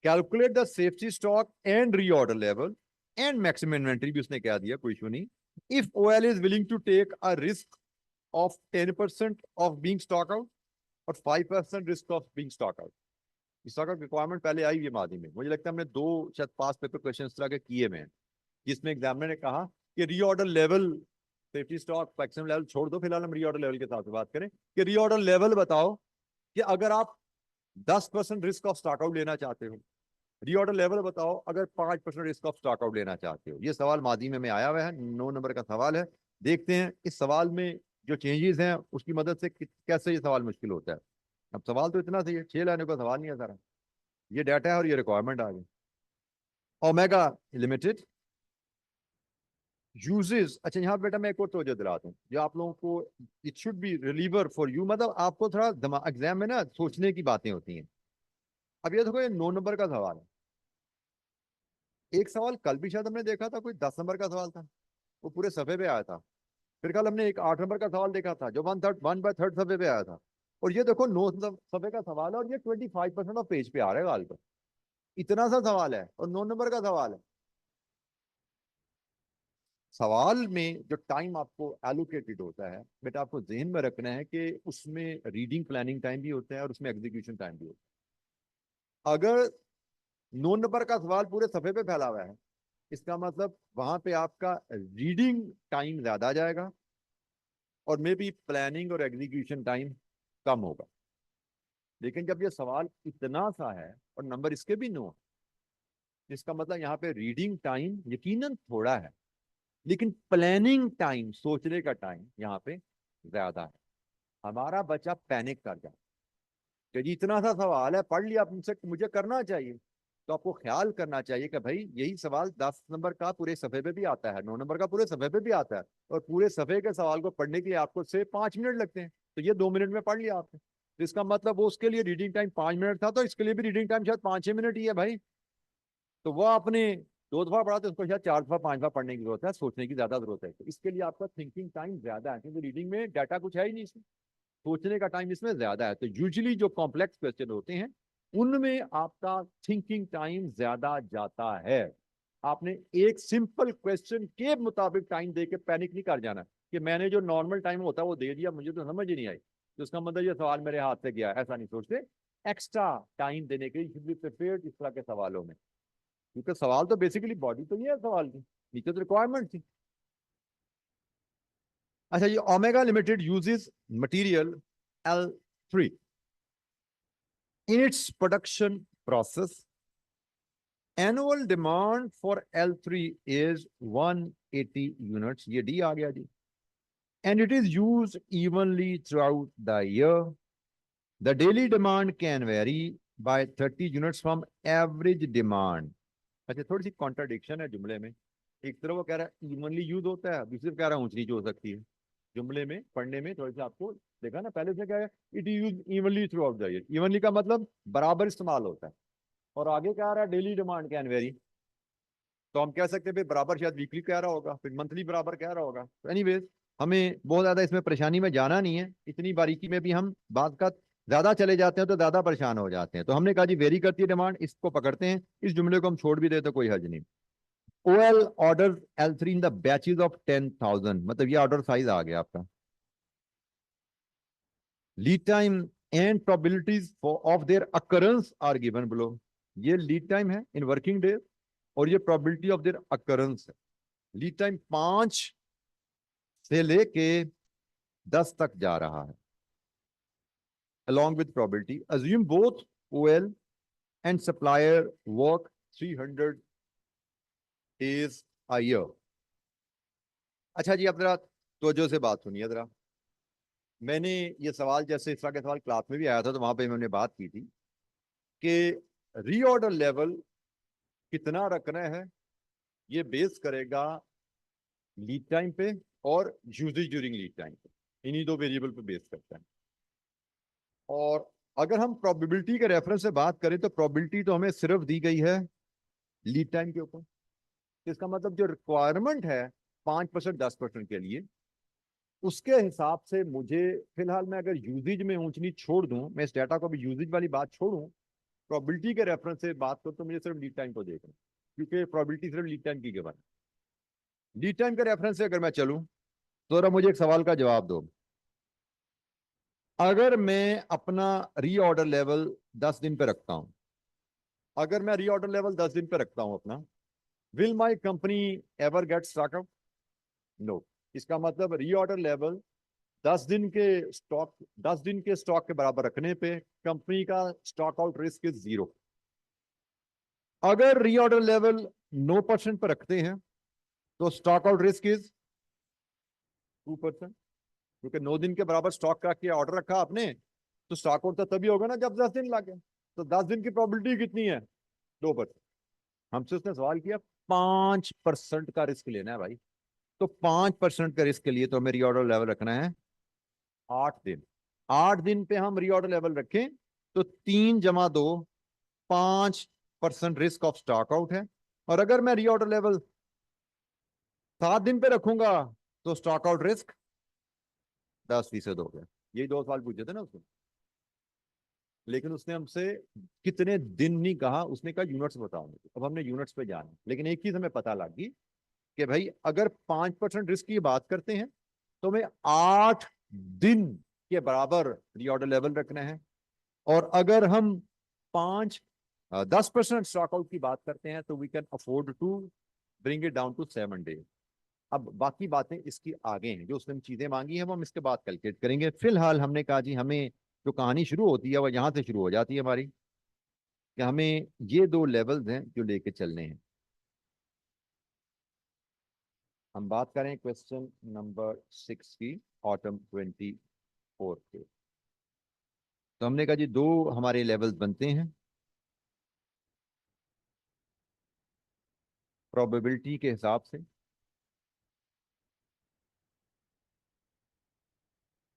Calculate the safety stock and reorder level and maximum inventory भी उसने कह दिया, कोई इशू नहीं। If OL is willing to take a risk of 10% of being stock out और 5% risk of being stock out. इस तरह का रिक्वायरमेंट पहले आई है मादी में, मुझे लगता है हमने 2 शायद पास पेपर क्वेश्चन इस तरह के किए में, जिसमें एग्जामिनर ने कहा कि reorder level, safety stock maximum level छोड़ दो, फिलहाल हम रीऑर्डर लेवल के साथ बात करें कि रीऑर्डर लेवल बताओ कि अगर आप 10% रिस्क ऑफ स्टॉक आउट लेना चाहते हो, रीऑर्डर लेवल बताओ अगर 5% रिस्क ऑफ स्टॉक आउट लेना चाहते हो। ये सवाल मादी में आया हुआ है, 9 नंबर का सवाल है। देखते हैं इस सवाल में जो चेंजेस हैं उसकी मदद से कैसे ये सवाल मुश्किल होता है। अब सवाल तो इतना सही है, 6 लाइनों का सवाल नहीं है सारा, ये डाटा है और ये रिक्वायरमेंट आ गई। ओमेगा लिमिटेड यूजेस, अच्छा यहाँ बेटा मैं एक और तवज्जो दिलाता हूँ जो आप लोगों को, it should be reliever for you, मतलब आपको थोड़ा एग्जाम में ना सोचने की बातें होती हैं। अब ये देखो, ये 9 नंबर का सवाल है। एक सवाल कल भी शायद हमने देखा था, कोई 10 नंबर का सवाल था, वो पूरे सफे पे आया था। फिर कल हमने एक 8 नंबर का सवाल देखा था जो 1/3 सफे पे आया था। और ये देखो 9 सफे का सवाल है और ये 25% ऑफ पेज पे आ रहा है गाल पर। इतना सा सवाल है और 9 नंबर का सवाल है। सवाल में जो टाइम आपको एलोकेटेड होता है बेटा, आपको जहन में रखना है कि उसमें रीडिंग प्लानिंग टाइम भी होता है और उसमें एग्जीक्यूशन टाइम भी होता है। अगर 9 नंबर का सवाल पूरे सफे पे फैला हुआ है, इसका मतलब वहां पे आपका रीडिंग टाइम ज्यादा जाएगा और मे बी प्लानिंग और एग्जीक्यूशन टाइम कम होगा। लेकिन जब ये सवाल इतना सा है और नंबर इसके भी 9, इसका मतलब यहाँ पे रीडिंग टाइम यकीनन थोड़ा है, लेकिन प्लानिंग टाइम, सोचने का टाइम यहाँ पे ज्यादा है। हमारा बच्चा पैनिक कर जाए कि जी इतना सा सवाल है, पढ़ लिया मुझसे, मुझे करना चाहिए। तो आपको ख्याल करना चाहिए कि भाई यही सवाल 10 नंबर का पूरे सफे पे भी आता है, 9 नंबर का पूरे सफे पे भी आता है, और पूरे सफे के सवाल को पढ़ने के लिए आपको से 5 मिनट लगते हैं, तो ये 2 मिनट में पढ़ लिया आपने। तो इसका मतलब वो उसके लिए रीडिंग टाइम 5 मिनट था, तो इसके लिए भी रीडिंग टाइम शायद 5-6 मिनट ही है भाई। तो वो आपने 2 दफा पढ़ा तो उसको शायद 4 दफा 5 दफा पढ़ने की जरूरत है, सोचने की ज्यादा जरूरत है। तो इसके लिए आपका थिंकिंग टाइम ज्यादा है, क्योंकि रीडिंग में डाटा कुछ है ही नहीं, इसमें सोचने का टाइम इसमें ज्यादा है। तो यूजुअली जो कॉम्प्लेक्स क्वेश्चन होते हैं उनमें आपका थिंकिंग टाइम ज्यादा जाता है। आपने एक सिंपल क्वेश्चन के मुताबिक टाइम दे के पैनिक नहीं कर जाना कि मैंने जो नॉर्मल टाइम होता है वो दे दिया, मुझे तो समझ ही नहीं आई, तो उसका मतलब ये सवाल मेरे हाथ से गया, ऐसा नहीं सोचते। एक्स्ट्रा टाइम देने के लिए शुड बी प्रिपेयर्ड इस तरह के सवालों में, क्योंकि सवाल तो बेसिकली बॉडी तो नहीं है सवाल की, नीचे तो रिक्वायरमेंट थी। अच्छा, ये omega limited uses material L3 in its production process. Annual demand for L3 is 180 units, ये D आ गया जी, and it is used evenly throughout the year. The daily demand can vary by 30 units from average demand. अच्छा, थोड़ी सी contradiction है जुमले में। एक तरफ वो कह रहा है इवनली यूज होता है, दूसरी तरफ कह रहा है ऊंच नीच हो सकती है। जुमले में पढ़ने में थोड़ी सी आपको देखा ना, पहले से क्या है, it use evenly through out the year, evenly का मतलब बराबर इस्तेमाल होता है। और आगे क्या आ रहा है, डेली डिमांड कैन वेरी, तो हम कह सकते हैं भाई बराबर शायद वीकली कह रहा होगा, फिर मंथली बराबर कह रहा होगा। तो एनीवेज हमें बहुत ज्यादा इसमें परेशानी में जाना नहीं है, इतनी बारीकी में भी हम बात का ज्यादा चले जाते हैं तो ज्यादा परेशान हो जाते हैं। तो हमने कहा जी वेरी करती है डिमांड, इसको पकड़ते हैं, इस जुमले को हम छोड़ भी देते तो कोई हर्ज नहीं। OL order L3 in the batches of 10,000, मतलब ये ऑर्डर साइज आ गया आपका। Lead time and probabilities of their occurrence are given below. ये लीड टाइम है इन वर्किंग डेज और ये प्रोबेबिलिटी ऑफ देयर अकरेंस है। लीड टाइम 5 से लेके 10 तक जा रहा है। along with probability. Assume both OL and supplier work 300 days a year. अच्छा जी, अब जरा तवज्जो से बात सुनिए जरा। मैंने ये सवाल, जैसे इस तरह का सवाल क्लास में भी आया था, तो वहां पे मैंने बात की थी कि रीऑर्डर लेवल कितना रखना है, ये बेस करेगा लीड टाइम पे और यूजेज ड्यूरिंग लीड टाइम पे। इन्हीं दो वेरिएबल पे बेस करता है। और अगर हम प्रोबेबिलिटी के रेफरेंस से बात करें तो प्रोबेबिलिटी तो हमें सिर्फ दी गई है लीड टाइम के ऊपर। इसका मतलब जो रिक्वायरमेंट है 5% 10% के लिए, उसके हिसाब से मुझे फिलहाल, मैं अगर यूजेज में ऊंच नीच छोड़ दूं, मैं इस डाटा को भी यूजेज वाली बात छोड़ूं, प्रोबेबिलिटी के रेफरेंस से बात करूं, तो मुझे सिर्फ लीड टाइम को देखना, क्योंकि प्रोबेबिलिटी सिर्फ लीड टाइम की गिवन है। लीड टाइम के रेफरेंस से अगर मैं चलूं तो जरा मुझे एक सवाल का जवाब दो। अगर मैं अपना रीऑर्डर लेवल 10 दिन पे रखता हूं, अगर मैं रीऑर्डर लेवल 10 दिन पे रखता हूं अपना, will my company ever get stock out? No. इसका मतलब रीऑर्डर लेवल 10 दिन के स्टॉक के बराबर रखने पे कंपनी का स्टॉक आउट रिस्क इज 0। अगर रीऑर्डर लेवल 9% पर रखते हैं तो स्टॉक आउट रिस्क इज 2%, क्योंकि 9 दिन के बराबर स्टॉक का किया, ऑर्डर रखा आपने, तो स्टॉक आउट तो तभी होगा ना जब 10 दिन लगे। तो 10 दिन की प्रोबेबिलिटी कितनी है? 2%। हमसे उसने सवाल किया 5% का रिस्क लेना है भाई, तो 5% का रिस्क के लिए तो हमें रीऑर्डर लेवल रखना है 8 दिन। 8 दिन पे हम रीऑर्डर लेवल रखें तो 3 + 2, 5% रिस्क ऑफ स्टॉक आउट है। और अगर मैं रीऑर्डर लेवल 7 दिन पे रखूंगा तो स्टॉक आउट रिस्क 10% हो गया। यही दो सवाल पूछे थे ना उसने, लेकिन उसने हमसे कितने दिन नहीं कहा, उसने कहा यूनिट्स बताओ मुझे। अब हमने यूनिट्स पे जाना, लेकिन एक चीज हमें पता लगी कि भाई अगर 5% रिस्क की बात करते हैं तो हमें 8 दिन के बराबर रीऑर्डर लेवल रखना है। और अगर हम 10% स्टॉक आउट की बात करते हैं तो we can afford to bring it down to 7 days. अब बाकी बातें इसकी आगे हैं, जो उसने चीजें मांगी हैं वो हम इसके बाद कैलकुलेट करेंगे। फिलहाल हमने कहा जी, हमें जो कहानी शुरू होती है वो यहाँ से शुरू हो जाती है हमारी, कि हमें ये दो लेवल्स हैं जो लेके चलने हैं। हम बात करें क्वेश्चन नंबर 6 की, ऑटम 24 के। तो हमने कहा जी दो हमारे लेवल्स बनते हैं प्रोबेबिलिटी के हिसाब से।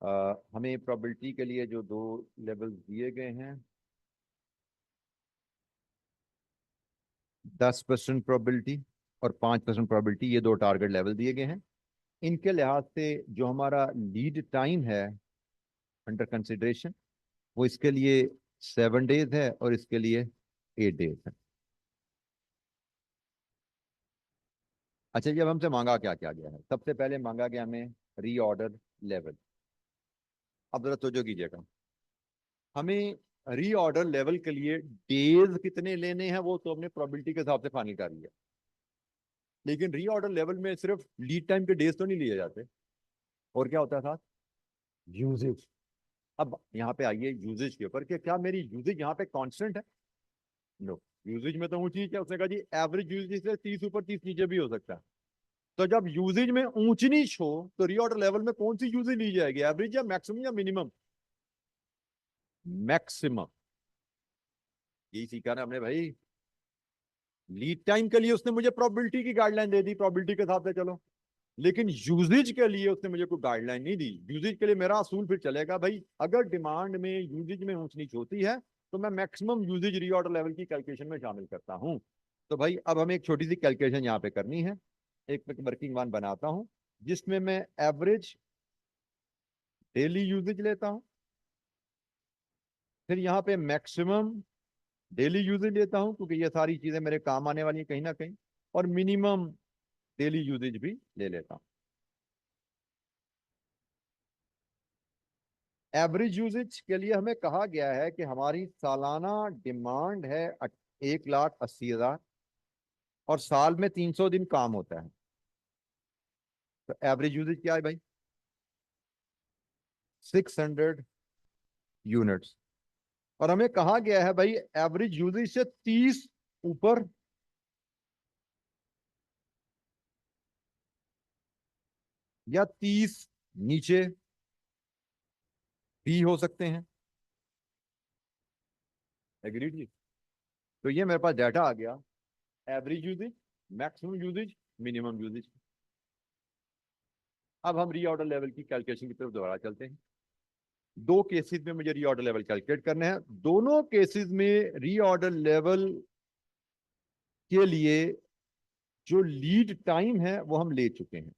हमें प्रोबेबिलिटी के लिए जो दो लेवल्स दिए गए हैं, 10% प्रोबेबिलिटी और 5% प्रोबेबिलिटी, ये दो टारगेट लेवल दिए गए हैं। इनके लिहाज से जो हमारा लीड टाइम है अंडर कंसिडरेशन, वो इसके लिए 7 डेज है और इसके लिए 8 डेज है। अच्छा जी, अब हमसे मांगा क्या क्या गया है? सबसे पहले मांगा गया हमें रीऑर्डर लेवल। अब जरा तवज्जो कीजिएगा, हमें रीऑर्डर लेवल के लिए डेज कितने लेने हैं वो तो हमने प्रोबेबिलिटी के हिसाब से फाइनल कर लिया, लेकिन रीऑर्डर लेवल में सिर्फ लीड टाइम के डेज तो नहीं लिए जाते, और क्या होता है साथ? यूजेज। अब यहाँ पे आइए यूजेज के ऊपर, कि क्या मेरी यूजेज यहाँ पे कांस्टेंट है? नो। यूजेज में तो ऊंची क्या, उसने कहा जी एवरेज यूजेज से 30 ऊपर 30 नीचे भी हो सकता है। तो जब यूजेज में ऊंच नीच हो तो रीऑर्डर लेवल में कौन सी यूजेज ली जाएगी, एवरेज या मैक्सिमम या मिनिमम? मैक्सिमम। यही सीखा ना हमने भाई। लीड टाइम के लिए उसने मुझे प्रोबेबिलिटी की गाइडलाइन दे दी, प्रोबेबिलिटी के हिसाब से चलो, लेकिन यूजेज के लिए उसने मुझे कोई गाइडलाइन नहीं दी। यूजेज के लिए मेरा असूल फिर चलेगा भाई, अगर डिमांड में यूजेज में ऊंच नीच होती है तो मैं मैक्सिमम यूजेज रीऑर्डर लेवल की कैलकुलेशन में शामिल करता हूं। तो भाई अब हमें एक छोटी सी कैलकुलेशन यहाँ पे करनी है। एक वर्किंग वन बनाता हूं जिसमें मैं एवरेज डेली यूजेज लेता हूं, फिर यहाँ पे मैक्सिमम डेली यूजेज लेता हूं, क्योंकि ये सारी चीजें मेरे काम आने वाली हैं कहीं ना कहीं, और मिनिमम डेली यूजेज भी ले लेता हूं। एवरेज यूजेज के लिए हमें कहा गया है कि हमारी सालाना डिमांड है 1,80,000 और साल में 300 दिन काम होता है। तो एवरेज यूजेज क्या है भाई? 600 यूनिट्स। और हमें कहा गया है भाई एवरेज यूजेज से 30 ऊपर या 30 नीचे भी हो सकते हैं। एग्रीड जी। तो ये मेरे पास डाटा आ गया, average usage, maximum usage, minimum usage. अब हम रीऑर्डर लेवल की कैलकुलेशन की तरफ दोबारा चलते हैं। दो केसेस में मुझे रीऑर्डर लेवल कैलकुलेट करने हैं। दोनों केसेस में रीऑर्डर लेवल के लिए जो लीड टाइम है वो हम ले चुके हैं।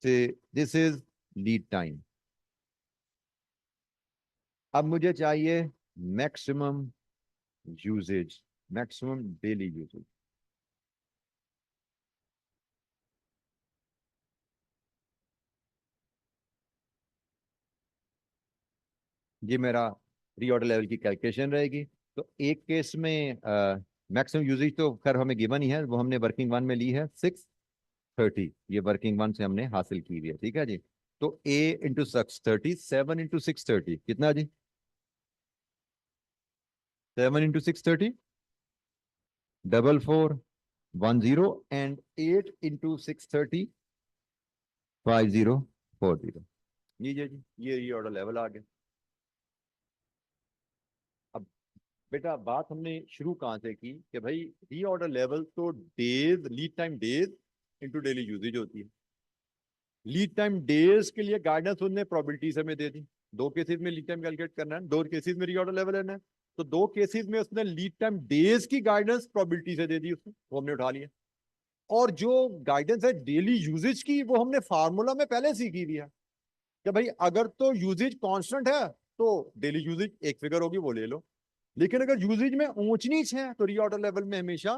से दिस इज लीड टाइम। अब मुझे चाहिए maximum usage, maximum daily usage. ये मेरा रीऑर्डर लेवल की कैलकुलेशन रहेगी। तो एक केस में मैक्सिमम यूजेज तो खैर हमें गिवन ही है, वो हमने वर्किंग वन में ली है 630। ये वर्किंग वन से हमने हासिल की हुई है, ठीक है जी। तो ए इंटू 630, 7 इंटू 630 कितना जी? 7 इंटू 630 4410, एंड 8 इंटू 630 5040। लीजिए जी, ये रीऑर्डर लेवल आ गया। अब बेटा बात हमने शुरू कहाँ से की कि भाई रीऑर्डर लेवल तो days, lead time days into daily usage होती है। लीड टाइम डेज के लिए गाइडेंस उन्होंने प्रोबेबिलिटीज हमें दे दी। दो केसेस में लीड टाइम कैलकुलेट करना है, दो केसेस में रीऑर्डर लेवल लेना है। तो दो केसेस में उसने लीड टाइम डेज की गाइडेंस प्रोबेबिलिटी से दे दी, उसने वो हमने उठा लिया। और जो गाइडेंस है डेली यूजेज की, वो हमने फार्मूला में पहले सीखी दिया कि भाई अगर तो यूजेज कांस्टेंट है तो डेली यूजेज एक फिगर होगी वो ले लो, लेकिन अगर यूजेज में ऊंच नीच है तो रीऑर्डर लेवल में हमेशा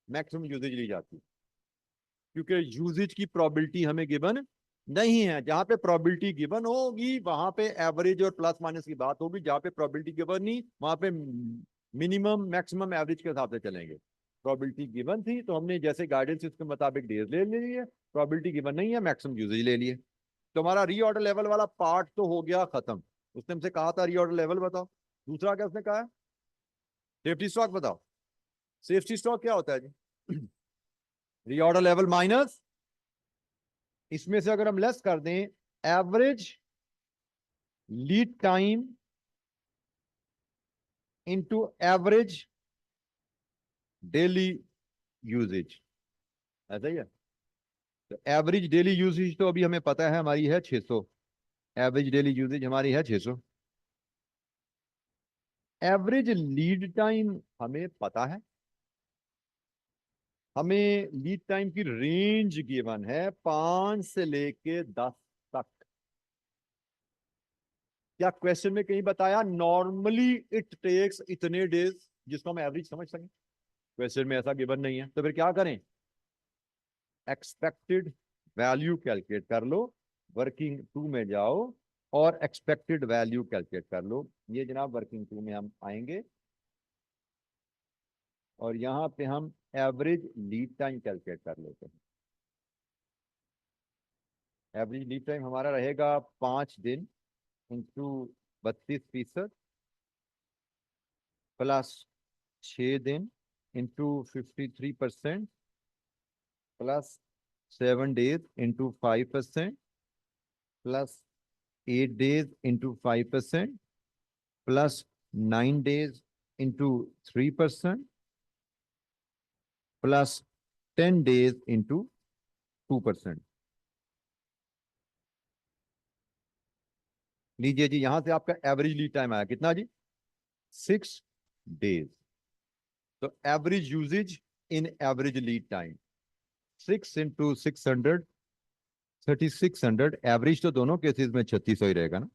मैक्सिमम यूजेज ली जाती है, क्योंकि यूजेज की प्रोबेबिलिटी हमें गिवन नहीं है। जहां पे प्रोबेबिलिटी गिवन होगी वहां पे एवरेज और प्लस माइनस की बात होगी, जहां पे प्रोबेबिलिटी गिवन नहीं वहां पे मिनिमम मैक्सिमम एवरेज के हिसाब से चलेंगे। प्रोबेबिलिटी गिवन थी तो हमने जैसे गाइडेंस उसके मुताबिक डेज ले लिए, प्रोबेबिलिटी गिवन नहीं है मैक्सिमम यूजेज ले लिए। तो हमारा रीऑर्डर लेवल वाला पार्ट तो हो गया खत्म। उसने हमसे कहा था रीऑर्डर लेवल बताओ। दूसरा क्या उसने कहा है? सेफ्टी स्टॉक बताओ। सेफ्टी स्टॉक क्या होता है जी? रीऑर्डर लेवल माइनस, इसमें से अगर हम लेस कर दें average lead time into average daily usage. ऐसा ही है। तो एवरेज डेली यूजेज तो अभी हमें पता है हमारी है 600। एवरेज डेली यूजेज हमारी है 600। एवरेज लीड टाइम हमें पता है, हमें लीड टाइम की रेंज गिवन है 5 से लेके 10 तक। क्या क्वेश्चन में कहीं बताया नॉर्मली इट टेक्स इतने डेज, जिसको हम एवरेज समझ सकें? क्वेश्चन में ऐसा गिवन नहीं है। तो फिर क्या करें? एक्सपेक्टेड वैल्यू कैलकुलेट कर लो, वर्किंग टू में जाओ और एक्सपेक्टेड वैल्यू कैलकुलेट कर लो। ये जनाब वर्किंग टू में हम आएंगे और यहाँ पे हम एवरेज लीड टाइम कैलकुलेट कर लेते हैं। एवरेज लीड टाइम हमारा रहेगा 5 दिन इंटू 32% प्लस 6 दिन into 53% plus 7 days into 5% plus 8 days into 5% plus 9 days into 3% plus 10 days into 2%। लीजिए जी, यहां से आपका एवरेज लीड टाइम आया कितना जी? 6 डेज। तो average usage in average lead time 6 into 600, 3600। Average तो दोनों केसेस में 3600 ही रहेगा ना।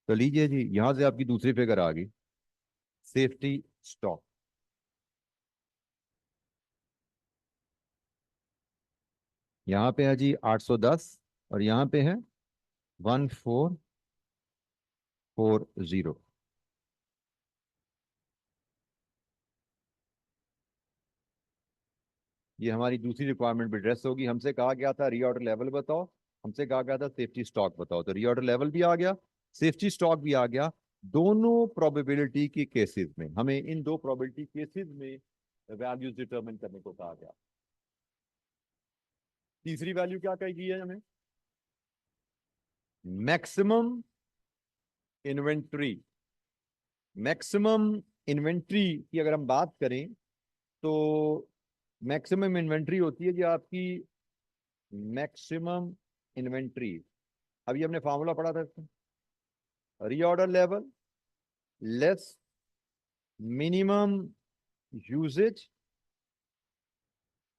तो लीजिए जी, यहां से आपकी दूसरी फिगर आ गई, सेफ्टी स्टॉक। यहाँ पे है जी 810 और यहाँ पे है 1440। ये हमारी दूसरी रिक्वायरमेंट भी एड्रेस होगी। हमसे कहा गया था रीऑर्डर लेवल बताओ, हमसे कहा गया था सेफ्टी स्टॉक बताओ, तो रीऑर्डर लेवल भी आ गया, सेफ्टी स्टॉक भी आ गया। दोनों प्रोबेबिलिटी के केसेस में हमें इन दो प्रोबेबिलिटी केसेस में वैल्यूज डिटरमिन करने को कहा गया। तीसरी वैल्यू क्या कही गई है हमें? Maximum inventory. मैक्सिमम इन्वेंट्री की अगर हम बात करें तो मैक्सिमम इन्वेंट्री होती है जो आपकी मैक्सिमम इन्वेंट्री। अभी हमने फॉर्मूला पढ़ा था इसका, reorder level less minimum usage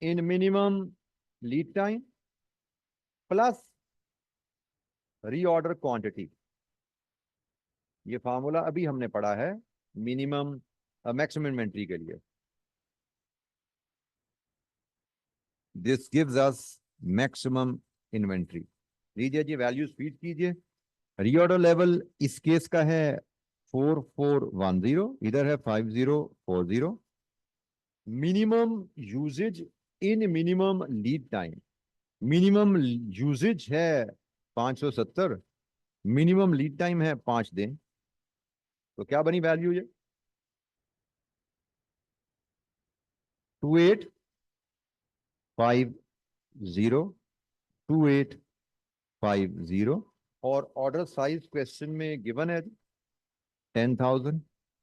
in minimum lead time plus reorder quantity. ये फार्मूला अभी हमने पढ़ा है मिनिमम मैक्सिमम इन्वेंट्री के लिए। This gives us maximum inventory. लीजिए जी वैल्यूज फीड कीजिए। रीऑर्डर लेवल इस केस का है 4410, इधर है 5040। Minimum usage in minimum lead time, minimum usage है 570, मिनिमम लीड टाइम है 5 दिन। तो क्या बनी वैल्यू ये? 2850, 2850। और ऑर्डर साइज क्वेश्चन में गिवन है 10,000,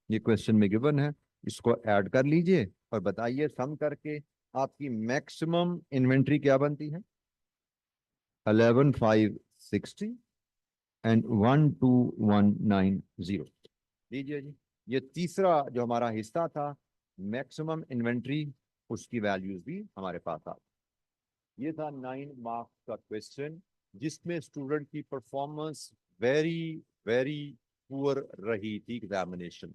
ये क्वेश्चन में गिवन है। इसको ऐड कर लीजिए और बताइए सम करके आपकी मैक्सिमम इन्वेंट्री क्या बनती है? 11,560 एंड 12,190। लीजिए जी, ये तीसरा जो हमारा हिस्सा था मैक्सिमम इन्वेंट्री, उसकी वैल्यूज भी हमारे पास आ। ये था 9 मार्क्स का क्वेश्चन जिसमें स्टूडेंट की परफॉर्मेंस वेरी वेरी पुअर रही थी examination.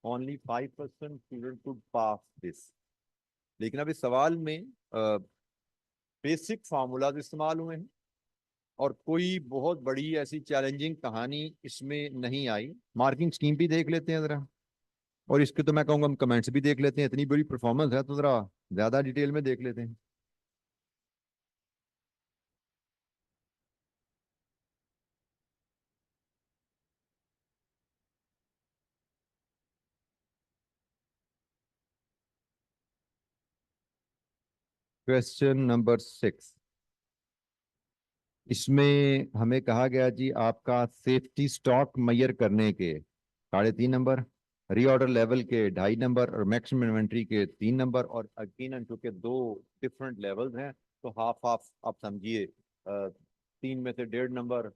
Only 5% student could pass this. लेकिन अब इस सवाल में बेसिक फार्मूलाज इस्तेमाल हुए हैं और कोई बहुत बड़ी ऐसी चैलेंजिंग कहानी इसमें नहीं आई। मार्किंग स्कीम भी देख लेते हैं जरा, और इसके तो मैं कहूँगा हम कमेंट्स भी देख लेते हैं। इतनी बड़ी परफॉर्मेंस है तो जरा ज्यादा डिटेल में देख लेते हैं। क्वेश्चन नंबर 6, इसमें हमें कहा गया जी आपका सेफ्टी स्टॉक मेजर करने के 3.5 नंबर, रीऑर्डर लेवल के 2.5 नंबर और मैक्सिमम इन्वेंट्री के 3 नंबर। और यकीनन चूंकि दो डिफरेंट लेवल्स हैं तो हाफ हाफ आप समझिए, 3 में से 1.5 नंबर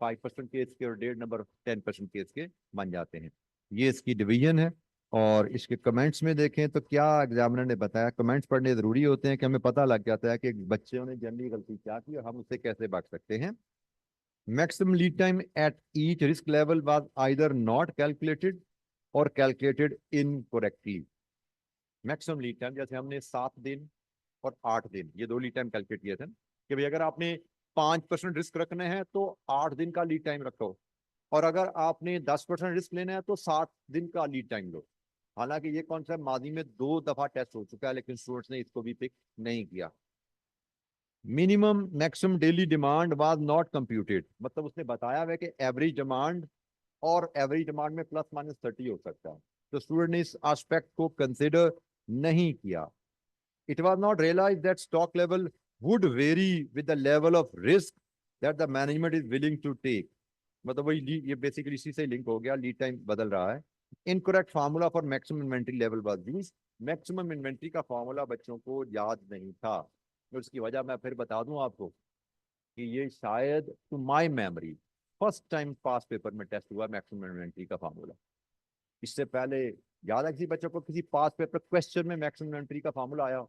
5% केस के और 1.5 नंबर 10% केस के बन जाते हैं। ये इसकी डिवीजन है। और इसके कमेंट्स में देखें तो क्या एग्जामिनर ने बताया, कमेंट्स पढ़ने जरूरी होते हैं कि हमें पता लग जाता है कि बच्चों ने जनरली गलती क्या की और हम उससे कैसे बच सकते हैं। Maximum lead time at each risk level was either not calculated और calculated incorrectly. Maximum lead time जैसे हमने 7 दिन और 8 दिन ये दो लीड टाइम कैलकुलेट किए थे कि भाई अगर आपने 5% रिस्क रखना है तो 8 दिन का लीड टाइम रखो, और अगर आपने 10% रिस्क लेना है तो 7 दिन का लीड टाइम लो। हालांकि ये कॉन्सेप्ट माजी में 2 दफा टेस्ट हो चुका है लेकिन स्टूडेंट्स ने इसको भी पिक नहीं किया। Minimum maximum daily demand was not computed, मतलब उसने बताया हुआ कि एवरेज डिमांड और एवरेज डिमांड में +- 30 हो सकता है, तो स्टूडेंट ने इस एस्पेक्ट को कंसिडर नहीं किया। It was not realize that stock level would vary with the level of risk that the management is willing to take. मतलब वही ये बेसिकली इसी से लिंक हो गया, लीड टाइम बदल रहा है। Incorrect formula for maximum inventory level was used. Maximum inventory का फार्मूला बच्चों को याद नहीं था, तो उसकी वजह मैं फिर बता दूं आपको कि ये शायद to my memory first time past paper में टेस्ट हुआ मैक्सिमम इन्वेंट्री का फार्मूला। इससे पहले याद है किसी बच्चों को किसी पास पेपर क्वेश्चन में मैक्सिमम इन्वेंट्री का फार्मूला आया?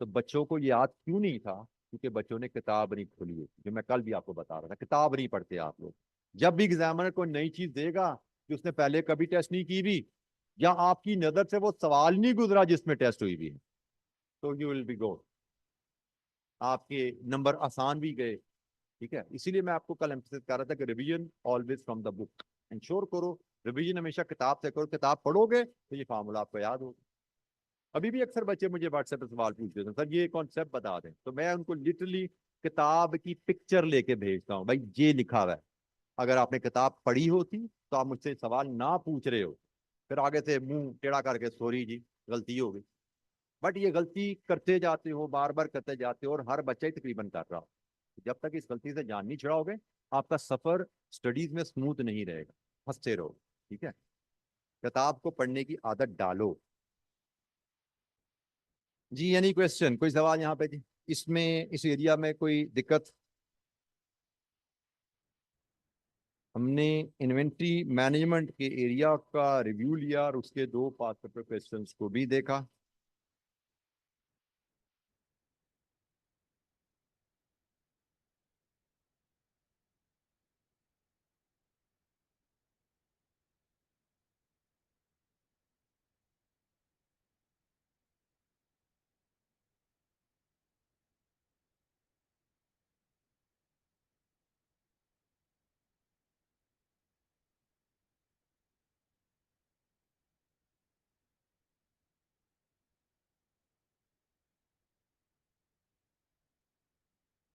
तो बच्चों को याद क्यों नहीं था? क्योंकि बच्चों ने किताब नहीं खोली है, जो मैं कल भी आपको बता रहा था, किताब नहीं पढ़ते आप लोग। जब भी एग्जामिनर को नई चीज देगा कि उसने पहले कभी टेस्ट नहीं की भी, या आपकी नजर से वो सवाल नहीं गुजरा जिसमें टेस्ट हुई भी है, तो यू विल बी गो, आपके नंबर आसान भी गए। ठीक है, इसीलिए मैं आपको कल एम्फेसिस कर रहा था कि revision always from the book. Ensure करो रिवीजन हमेशा किताब से करो, किताब पढ़ोगे तो ये फार्मूला आपको याद होगा। अभी भी अक्सर बच्चे मुझे व्हाट्सएप पे सवाल पूछते हैं, सर ये कॉन्सेप्ट बता दें, तो मैं उनको लिटरली किताब की पिक्चर लेके भेजता हूँ, भाई ये लिखा हुआ है। अगर आपने किताब पढ़ी होती तो आप मुझसे सवाल ना पूछ रहे हो, फिर आगे से मुंह टेढ़ा करके सॉरी जी गलती हो गई। बट ये गलती करते जाते हो, बार बार करते जाते हो, और हर बच्चा ही तकरीबन कर रहा हो। जब तक इस गलती से जान नहीं छुड़ाओगे, आपका सफर स्टडीज में स्मूथ नहीं रहेगा, फंसते रहो। ठीक है, किताब को पढ़ने की आदत डालो। जी एनी क्वेश्चन, कोई सवाल यहाँ पे जी? इसमें इस एरिया में कोई दिक्कत? हमने इन्वेंट्री मैनेजमेंट के एरिया का रिव्यू लिया और उसके दो पास पेपर क्वेश्चंस को भी देखा।